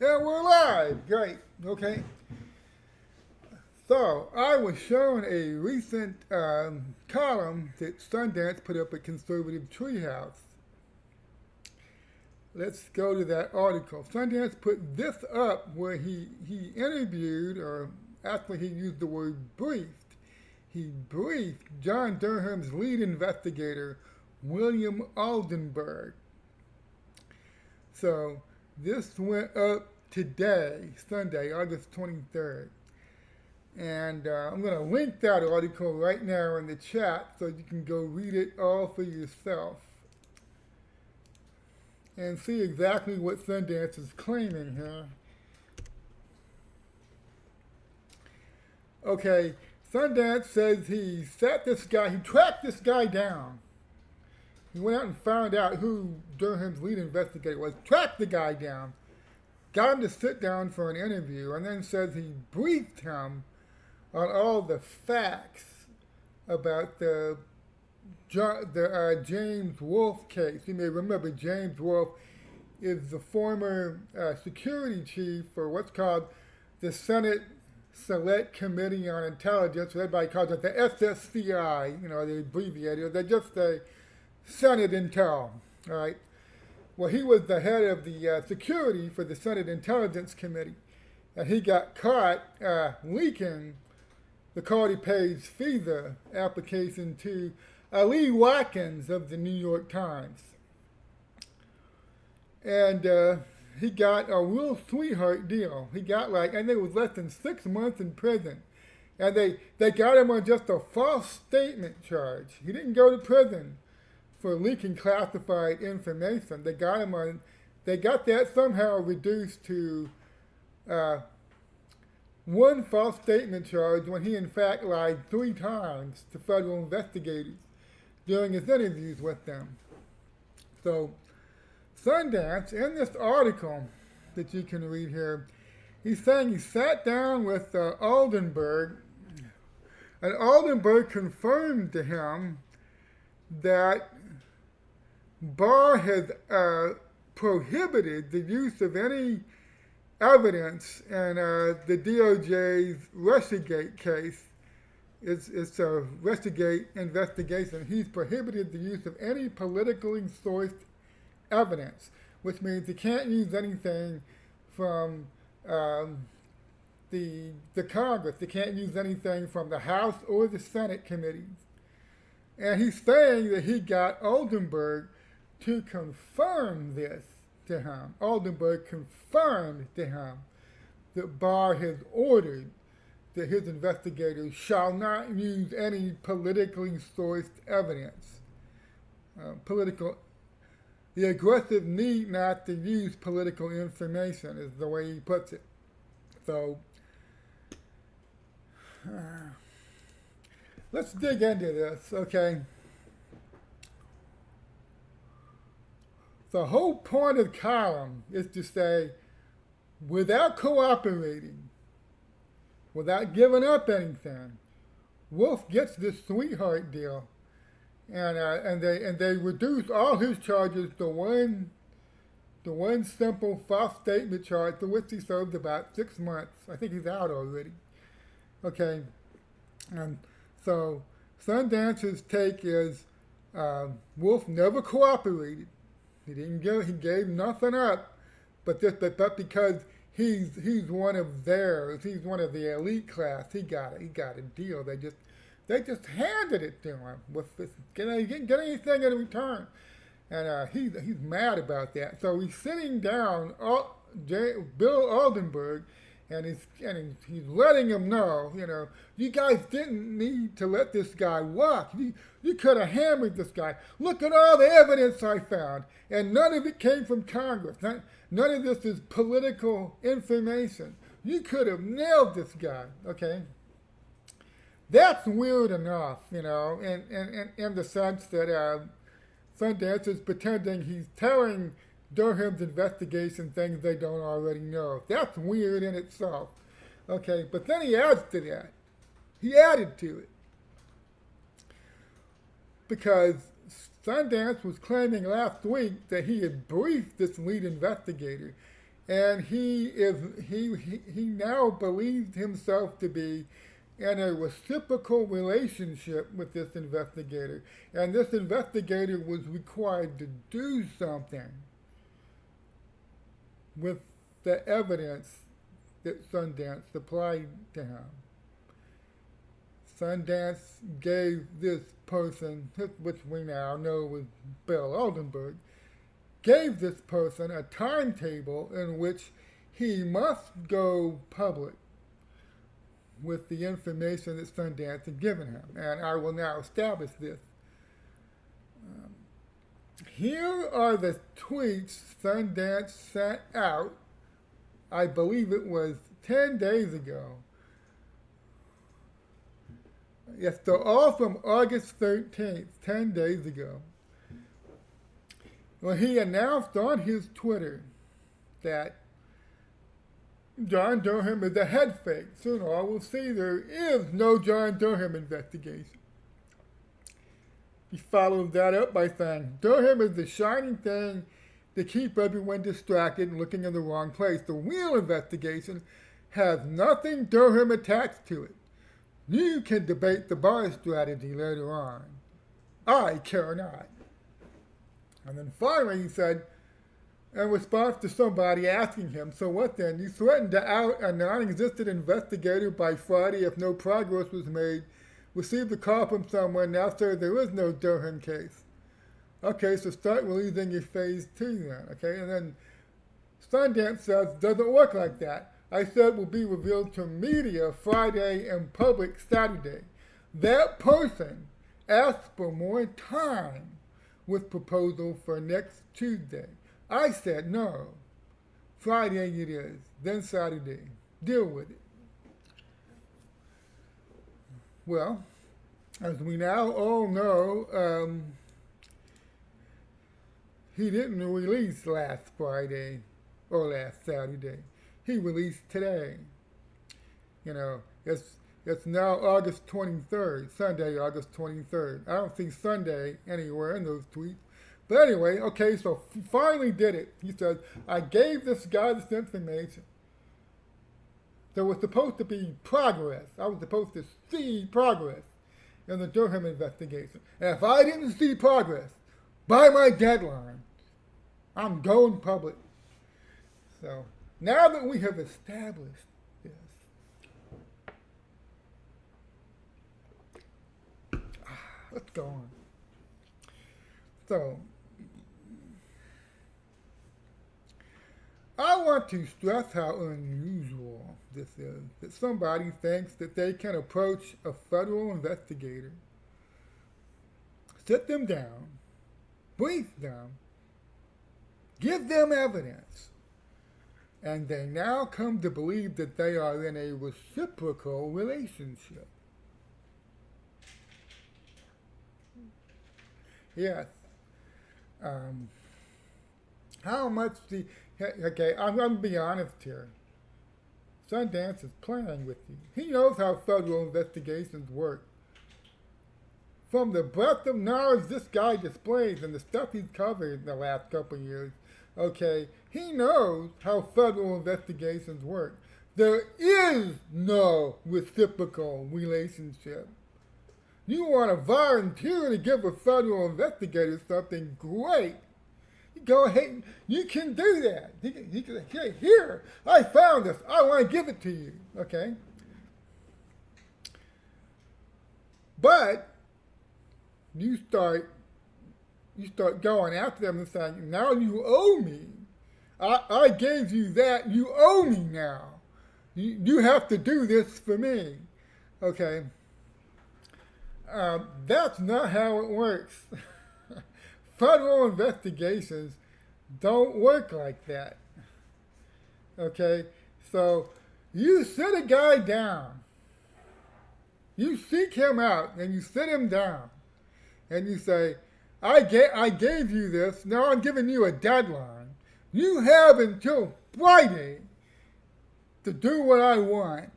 And we're live. Great. Okay. So, I was shown a recent column that Sundance put up at Conservative Treehouse. Let's go to that article. Sundance put this up where he interviewed, or actually he used the word briefed. He briefed John Durham's lead investigator, William Aldenberg. So, this went up today, Sunday, August 23rd. And I'm going to link that article right now in the chat so you can go read it all for yourself and see exactly what Sundance is claiming here. Okay, Sundance says he tracked this guy down. He went out and found out who Durham's lead investigator was, tracked the guy down, got him to sit down for an interview, and then says he briefed him on all the facts about the James Wolfe case. You may remember James Wolfe is the former security chief for what's called the Senate Select Committee on Intelligence. Everybody calls it the SSCI, the abbreviator. They just say Senate Intel, all right? Well, he was the head of the security for the Senate Intelligence Committee, and he got caught leaking the Cardi Page visa application to Ali Watkins of the New York Times. And he got a real sweetheart deal. He got I think it was less than 6 months in prison. And they got him on just a false statement charge. He didn't go to prison for leaking classified information. They got that somehow reduced to one false statement charge when he in fact lied 3 times to federal investigators during his interviews with them. So Sundance, in this article that you can read here, he's saying he sat down with Aldenberg, and Aldenberg confirmed to him that Barr has prohibited the use of any evidence in the DOJ's Russiagate case. It's a Russiagate investigation. He's prohibited the use of any politically sourced evidence, which means he can't use anything from the Congress. They can't use anything from the House or the Senate committees. And he's saying that he got Aldenberg to confirm this to him. Aldenberg confirmed to him that Barr has ordered that his investigators shall not use any politically sourced evidence. The aggressive need not to use political information is the way he puts it. So, let's dig into this, okay? The whole point of the column is to say, without cooperating, without giving up anything, Wolfe gets this sweetheart deal, and they reduce all his charges to one simple false statement charge for which he served about 6 months. I think he's out already. Okay, and so Sundance's take is Wolfe never cooperated. He gave nothing up, but because he's one of theirs, he's one of the elite class. He got a deal. They just handed it to him with this, get anything in return, and he's mad about that. So he's sitting down, Bill Aldenberg, and he's letting him know, you guys didn't need to let this guy walk. You could have hammered this guy. Look at all the evidence I found, and none of it came from Congress. None of this is political information. You could have nailed this guy, okay? That's weird enough, in the sense that Sundance is pretending he's telling Durham's investigation things they don't already know. That's weird in itself. Okay, but then he adds to that. He added to it. Because Sundance was claiming last week that he had briefed this lead investigator and he now believes himself to be in a reciprocal relationship with this investigator, and this investigator was required to do something with the evidence that Sundance supplied to him. Sundance gave this person, which we now know was Bill Oldenburg, gave this person a timetable in which he must go public with the information that Sundance had given him. And I will now establish this. Here are the tweets Sundance sent out. I believe it was 10 days ago. Yes, they're all from August 13th, 10 days ago. Well, he announced on his Twitter that John Durham is a head fake. Soon all will see there is no John Durham investigation. He followed that up by saying, Durham is the shining thing to keep everyone distracted and looking in the wrong place. The real investigation has nothing Durham attached to it. You can debate the bar strategy later on. I care not. And then finally he said, in response to somebody asking him, so what then? You threatened to out a non-existent investigator by Friday if no progress was made, received a call from someone, now say there is no Durham case. Okay, so start releasing your phase 2 then, okay? And then Sundance says, doesn't work like that. I said will be revealed to media Friday and public Saturday. That person asked for more time with proposal for next Tuesday. I said no. Friday it is, then Saturday. Deal with it. Well, as we now all know, he didn't release last Friday or last Saturday. He released today. You know, it's now August 23rd, Sunday, August 23rd. I don't see Sunday anywhere in those tweets. But anyway, okay, so finally did it. He said, I gave this guy this information. There was supposed to be progress. I was supposed to see progress in the Durham investigation. And if I didn't see progress by my deadline, I'm going public. So now that we have established this, let's go on. So I want to stress how unusual this is, that somebody thinks that they can approach a federal investigator, sit them down, brief them, give them evidence, and they now come to believe that they are in a reciprocal relationship. Yes. How much okay, I'm going to be honest here. Sundance is playing with you. He knows how federal investigations work. From the breadth of knowledge this guy displays and the stuff he's covered in the last couple of years, okay, he knows how federal investigations work. There is no reciprocal relationship. You want to volunteer to give a federal investigator something, great. Go ahead, you can do that. You can say, here, I found this, I want to give it to you, okay? But you start going after them and saying, now you owe me. I gave you that, you owe me now. You have to do this for me, okay? That's not how it works. Federal investigations don't work like that. Okay? So you sit a guy down. You seek him out and you sit him down. And you say, I gave you this, now I'm giving you a deadline. You have until Friday to do what I want.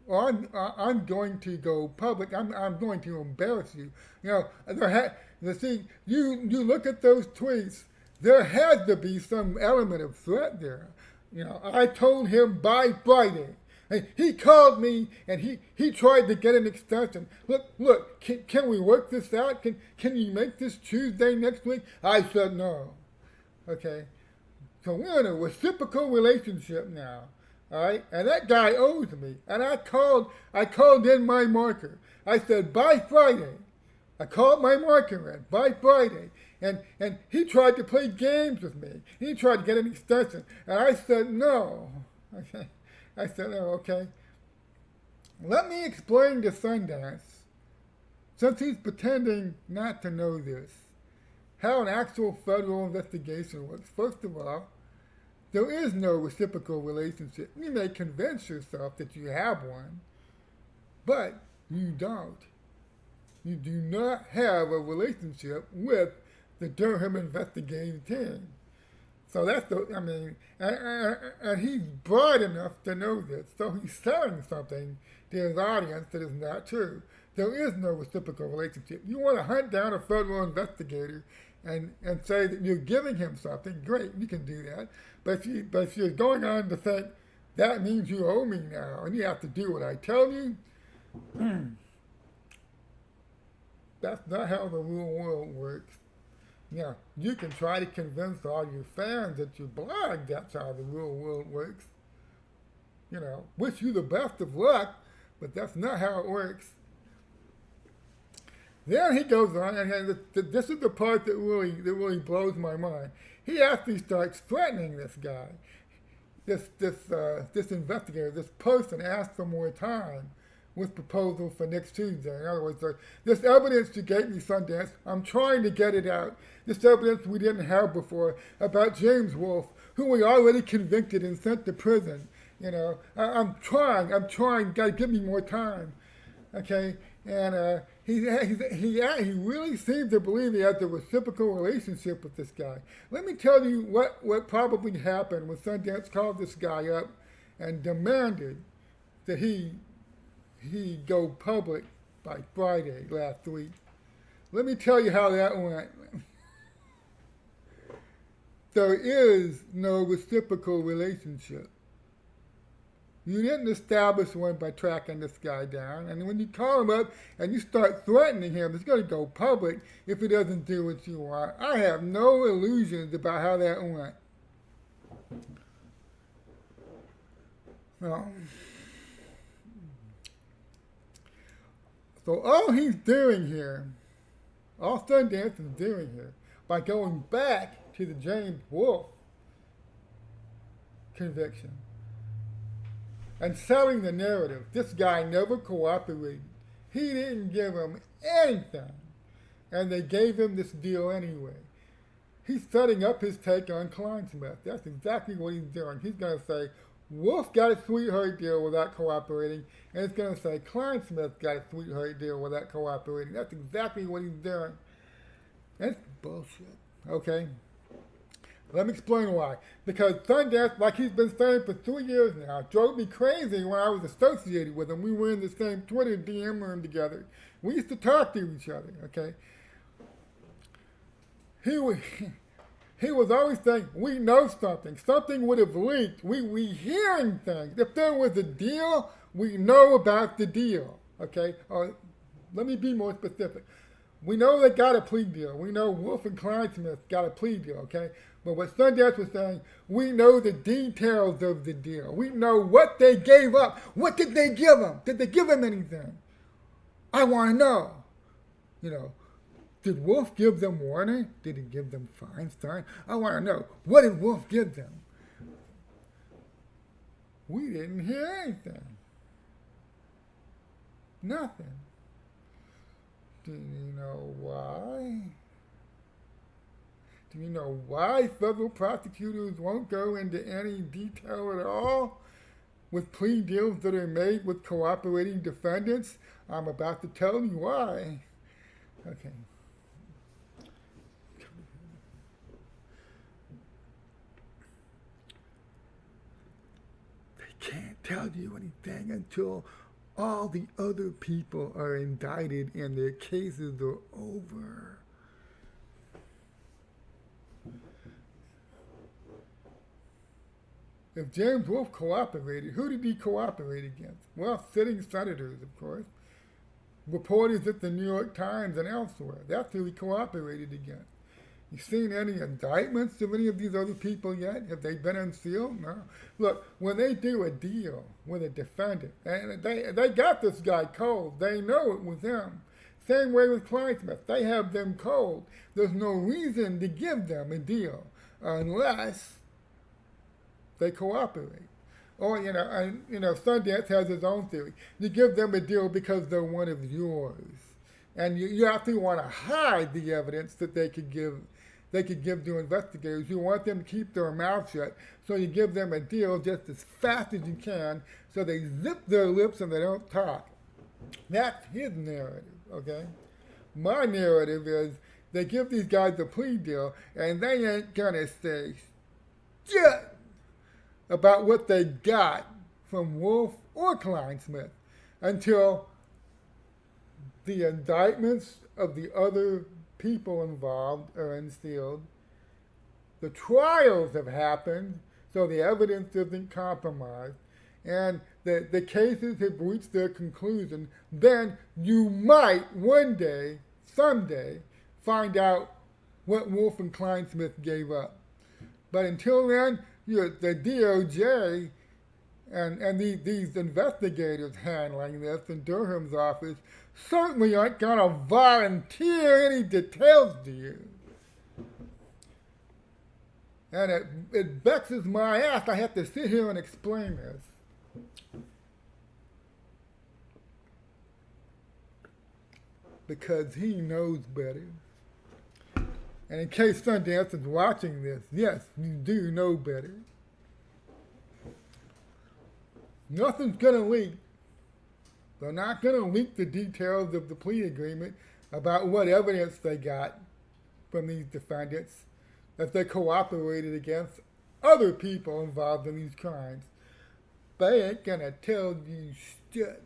Or I'm going to go public. I'm going to embarrass you. You know, see, you look at those tweets. there had to be some element of threat there. I told him by Friday. And he called me and he tried to get an extension. Look, can we work this out? Can you make this Tuesday next week? I said no. Okay. So we're in a reciprocal relationship now. All right? And that guy owes me. And I called in my marker. I said by Friday. I called my marker in by Friday. And he tried to play games with me. He tried to get an extension. And I said no. Okay. I said, oh, okay. Let me explain to Sundance, since he's pretending not to know this, how an actual federal investigation works. First of all, there is no reciprocal relationship. You may convince yourself that you have one, but you don't. You do not have a relationship with the Durham Investigation team. So that's and he's bright enough to know this. So he's selling something to his audience that is not true. There is no reciprocal relationship. You want to hunt down a federal investigator and say that you're giving him something, great, you can do that. But if you're going on to think, that means you owe me now, and you have to do what I tell you, that's not how the real world works. You can try to convince all your fans that your blog, that's how the real world works. Wish you the best of luck, but that's not how it works. Then he goes on, and this is the part that really blows my mind. He actually starts threatening this guy. This investigator, this person asks for more time with proposal for next Tuesday. In other words, this evidence you gave me, Sundance, I'm trying to get it out. This evidence we didn't have before about James Wolfe, who we already convicted and sent to prison. I'm trying, gotta give me more time. Okay? And he really seems to believe he has a reciprocal relationship with this guy. Let me tell you what probably happened when Sundance called this guy up and demanded that he go public by Friday last week. Let me tell you how that went. There is no reciprocal relationship. You didn't establish one by tracking this guy down. And when you call him up and you start threatening him, it's going to go public if he doesn't do what you want. I have no illusions about how that went. No. So all he's doing here, all Sundance is doing here, by going back to the James Wolfe conviction and selling the narrative, this guy never cooperated. He didn't give him anything, and they gave him this deal anyway. He's setting up his take on Kleinsmith. That's exactly what he's doing. He's going to say, Wolfe got a sweetheart deal without cooperating, and it's going to say Kleinsmith got a sweetheart deal without cooperating. That's exactly what he's doing. That's bullshit, okay? Let me explain why. Because Sundance, like he's been saying for 3 years now, drove me crazy when I was associated with him. We were in the same Twitter DM room together. We used to talk to each other, okay? He was always saying, we know something. Something would have leaked. We hearing things. If there was a deal, we know about the deal, okay? Let me be more specific. We know they got a plea deal. We know Wolfe and Kleinsmith got a plea deal, okay? But what Sundance was saying, we know the details of the deal. We know what they gave up. What did they give him? Did they give him anything? I want to know. Did Wolfe give them warning? Did he give them Feinstein? I want to know. What did Wolfe give them? We didn't hear anything. Nothing. Do you know why? Do you know why federal prosecutors won't go into any detail at all with plea deals that are made with cooperating defendants? I'm about to tell you why. Okay. They can't tell you anything until all the other people are indicted and their cases are over. If James Wolfe cooperated, who did he cooperate against? Well, sitting senators, of course, reporters at the New York Times and elsewhere. That's who he cooperated against. You seen any indictments of any of these other people yet? Have they been unsealed? No. Look, when they do a deal with a defendant, and they got this guy cold, they know it was him. Same way with Kleinsmith. They have them cold. There's no reason to give them a deal unless they cooperate. Or, Sundance has his own theory. You give them a deal because they're one of yours. And you actually want to hide the evidence that they could give to investigators. You want them to keep their mouth shut. So you give them a deal just as fast as you can so they zip their lips and they don't talk. That's his narrative, okay? My narrative is they give these guys a plea deal and they ain't gonna say shit about what they got from Wolfe or Kleinsmith until the indictments of the other people involved are unsealed. The trials have happened, so the evidence isn't compromised, and the cases have reached their conclusion. Then you might one day, someday, find out what Wolfe and Kleinsmith gave up. But until then, the DOJ and these investigators handling this in Durham's office certainly aren't going to volunteer any details to you. And it vexes my ass I have to sit here and explain this. Because he knows better. And in case Sundance is watching this, yes, you do know better. Nothing's going to leak. They're not going to leak the details of the plea agreement about what evidence they got from these defendants that they cooperated against other people involved in these crimes. They ain't going to tell you shit.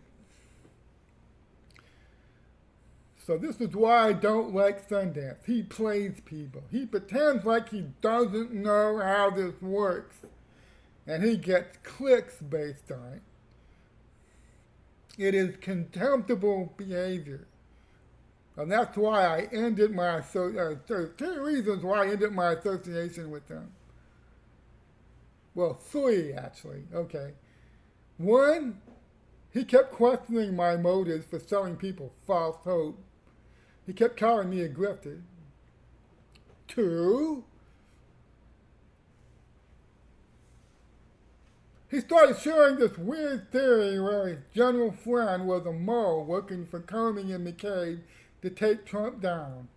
So this is why I don't like Sundance. He plays people. He pretends like he doesn't know how this works. And he gets clicks based on it. It is contemptible behavior. And that's why I ended my, two reasons why I ended my association with them. Well, three actually, okay. One, he kept questioning my motives for selling people false hope. He kept calling me a grifter. Two, he started sharing this weird theory where his general friend was a mole working for Comey and McCabe to take Trump down.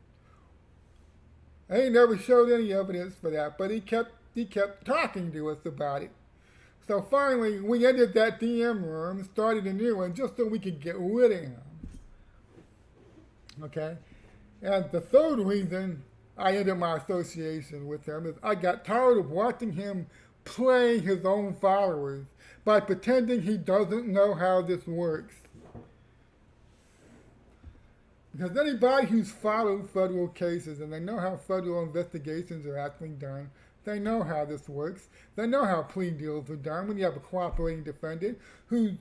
And he never showed any evidence for that, but he kept talking to us about it. So finally, we ended that DM room and started a new one just so we could get rid of him. Okay? And the third reason I ended my association with him is I got tired of watching him play his own followers by pretending he doesn't know how this works. Because anybody who's followed federal cases and they know how federal investigations are actually done, they know how this works. They know how plea deals are done when you have a cooperating defendant who's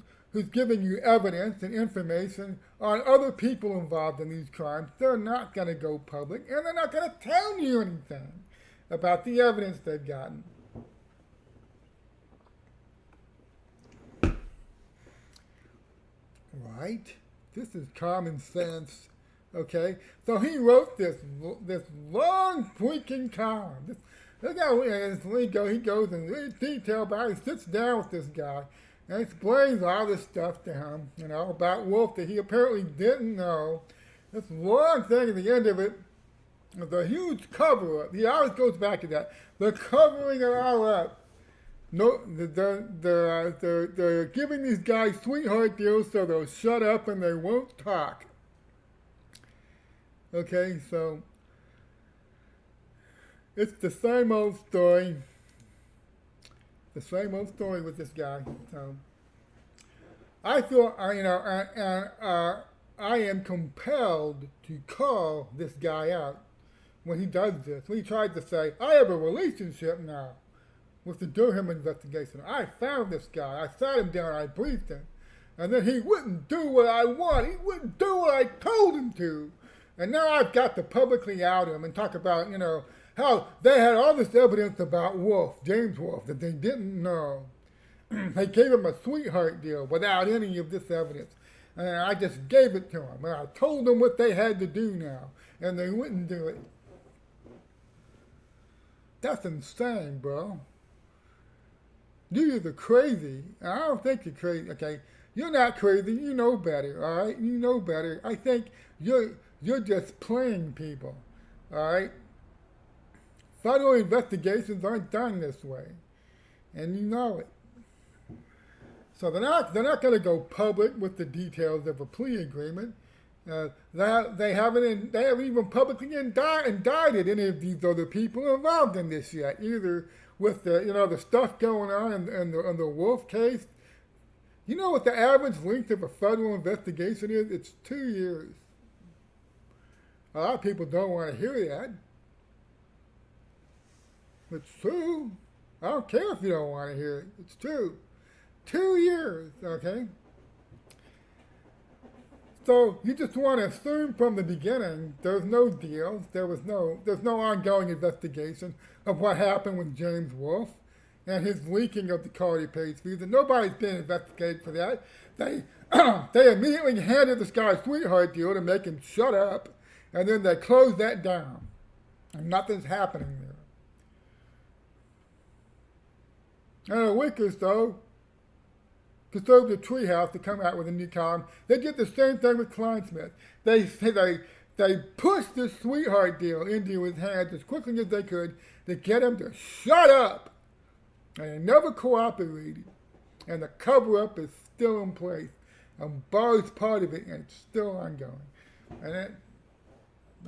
giving you evidence and information on other people involved in these crimes. They're not going to go public, and they're not going to tell you anything about the evidence they've gotten. Right? This is common sense. Okay? So he wrote this long freaking column. Look how he goes in detail about it. He sits down with this guy and explains all this stuff to him, about Wolfe that he apparently didn't know. This long thing at the end of it is a huge cover-up. He always goes back to that. They're covering it all up. No, they're giving these guys sweetheart deals so they'll shut up and they won't talk. Okay, so it's the same old story. The same old story with this guy. So I feel, I am compelled to call this guy out when he does this. When he tries to say, I have a relationship now with the Durham investigation. I found this guy. I sat him down. I briefed him. And then he wouldn't do what I want. He wouldn't do what I told him to. And now I've got to publicly out him and talk about, how they had all this evidence about Wolf, James Wolf, that they didn't know. They gave him a sweetheart deal without any of this evidence. And I just gave it to them. And I told them what they had to do now. And they wouldn't do it. That's insane, bro. You are crazy. And I don't think you're crazy, okay? You're not crazy. You know better, all right? You know better. I think you're just playing people, all right? Federal investigations aren't done this way. And you know it. So they're not going to go public with the details of a plea agreement. They haven't even publicly indicted any of these other people involved in this yet, either with the stuff going on in the Wolf case. You know what the average length of a federal investigation is? It's 2 years. A lot of people don't want to hear that. It's true. I don't care if you don't want to hear it. It's true. 2 years, okay? So you just want to assume from the beginning there's no deals, there's no ongoing investigation of what happened with James Wolf and his leaking of the Cardi page fees, and nobody's being investigated for that. They immediately handed this guy a sweetheart deal to make him shut up, and then they closed that down, and nothing's happening there. In a week or so, Conservative Treehouse to come out with a new column. They did the same thing with Kleinsmith. They pushed this sweetheart deal into his hands as quickly as they could to get him to shut up. And they never cooperated. And the cover-up is still in place. And Barr's part of it, and it's still ongoing. And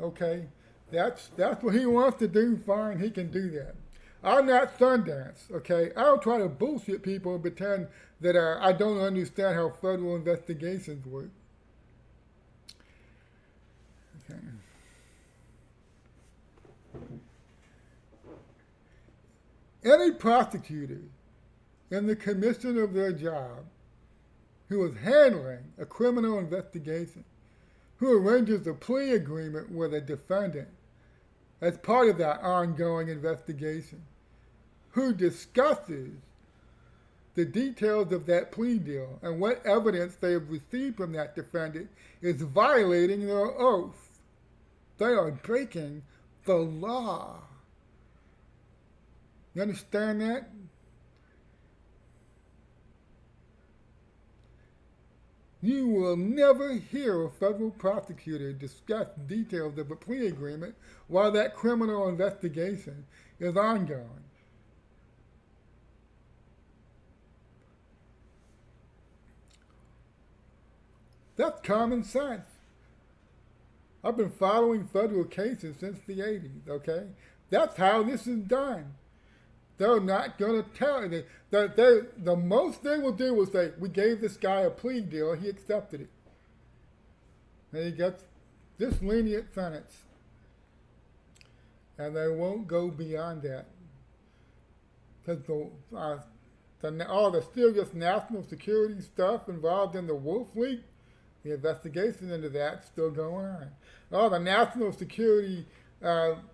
okay, that's what he wants to do. Fine, he can do that. I'm not Sundance, okay? I don't try to bullshit people and pretend that I don't understand how federal investigations work. Okay. Any prosecutor in the commission of their job who is handling a criminal investigation, who arranges a plea agreement with a defendant as part of that ongoing investigation, who discusses the details of that plea deal and what evidence they have received from that defendant is violating their oath. They are breaking the law. You understand that? You will never hear a federal prosecutor discuss details of a plea agreement while that criminal investigation is ongoing. That's common sense. I've been following federal cases since the 80s, okay? That's how this is done. They're not going to tell you. The most they will do is say, we gave this guy a plea deal, he accepted it. And he gets this lenient sentence. And they won't go beyond that. Because all the serious national security stuff involved in the Wolf leak, the investigation into that's still going on. All the national security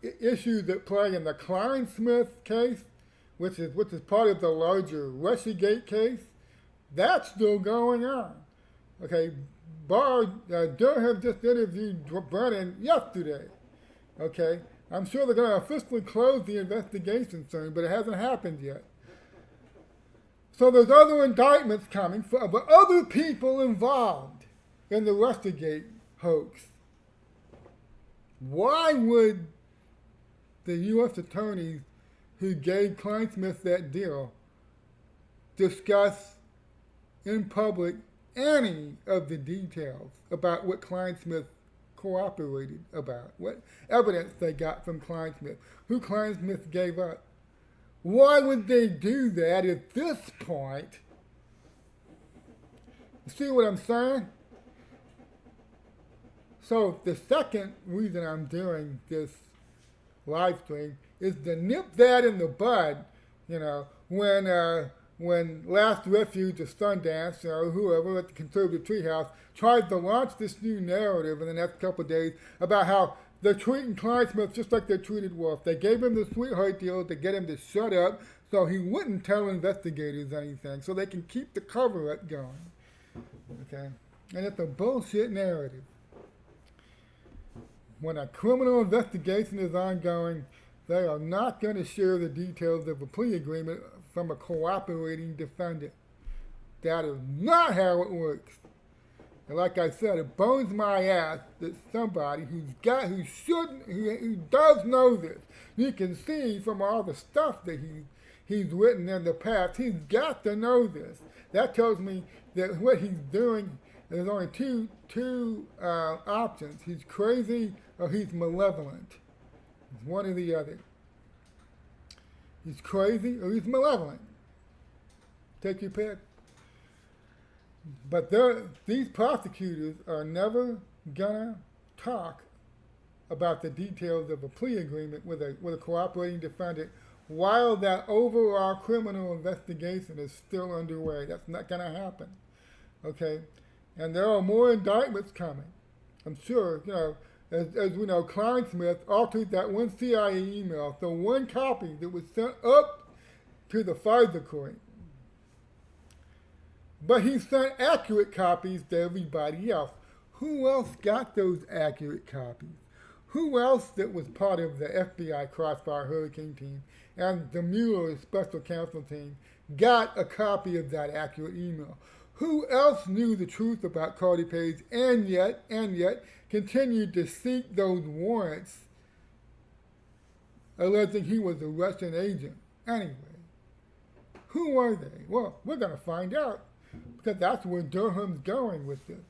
issues that play in the Kleinsmith case, which is part of the larger Russiagate case, that's still going on. Okay, Durham just interviewed Brennan yesterday. Okay, I'm sure they're going to officially close the investigation soon, but it hasn't happened yet. So there's other indictments coming for other people involved in the Russiagate hoax. Why would the U.S. attorneys who gave Kleinsmith that deal discuss in public any of the details about what Kleinsmith cooperated about, what evidence they got from Kleinsmith, who Kleinsmith gave up? Why would they do that at this point? You see what I'm saying? So the second reason I'm doing this live stream is to nip that in the bud You know, when Last Refuge or Sundance, whoever at the conservative treehouse tried to launch this new narrative in the next couple of days about how they're treating Kleinsmith just like they treated Wolf. They gave him the sweetheart deal to get him to shut up so he wouldn't tell investigators anything, so they can keep the cover up going. Okay? And it's a bullshit narrative. When a criminal investigation is ongoing, they are not going to share the details of a plea agreement from a cooperating defendant. That is not how it works. And like I said, it bones my ass that somebody who does know this, you can see from all the stuff that he's written in the past, he's got to know this. That tells me that what he's doing, there's only two options. He's crazy or he's malevolent. It's one or the other. He's crazy or he's malevolent. Take your pick. But these prosecutors are never gonna talk about the details of a plea agreement with a cooperating defendant while that overall criminal investigation is still underway. That's not gonna happen. Okay? And there are more indictments coming. I'm sure, as we know, Kleinsmith altered that one CIA email, the one copy that was sent up to the FISA court. But he sent accurate copies to everybody else. Who else got those accurate copies? Who else that was part of the FBI Crossfire Hurricane team and the Mueller special counsel team got a copy of that accurate email? Who else knew the truth about Carter Page and yet continued to seek those warrants alleging he was a Russian agent? Anyway, who are they? Well, we're going to find out, because that's where Durham's going with this.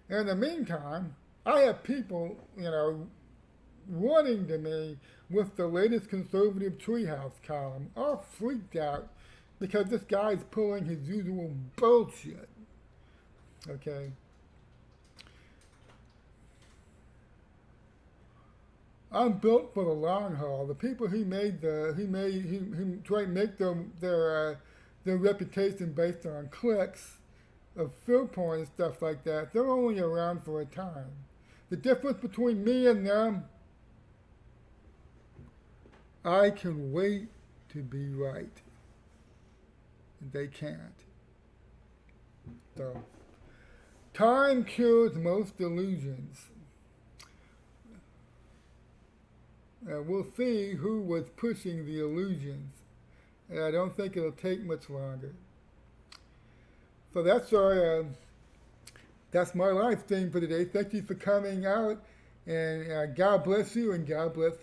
In the meantime, I have people, running to me with the latest conservative treehouse column, all freaked out because this guy's pulling his usual bullshit. Okay? I'm built for the long haul. The people he tried to make their reputation based on clicks of fill porn and stuff like that, they're only around for a time. The difference between me and them, I can wait to be right. They can't. So, time cures most illusions. And we'll see who was pushing the illusions. And I don't think it'll take much longer. So that's my live stream for today. Thank you for coming out, and God bless you, and God bless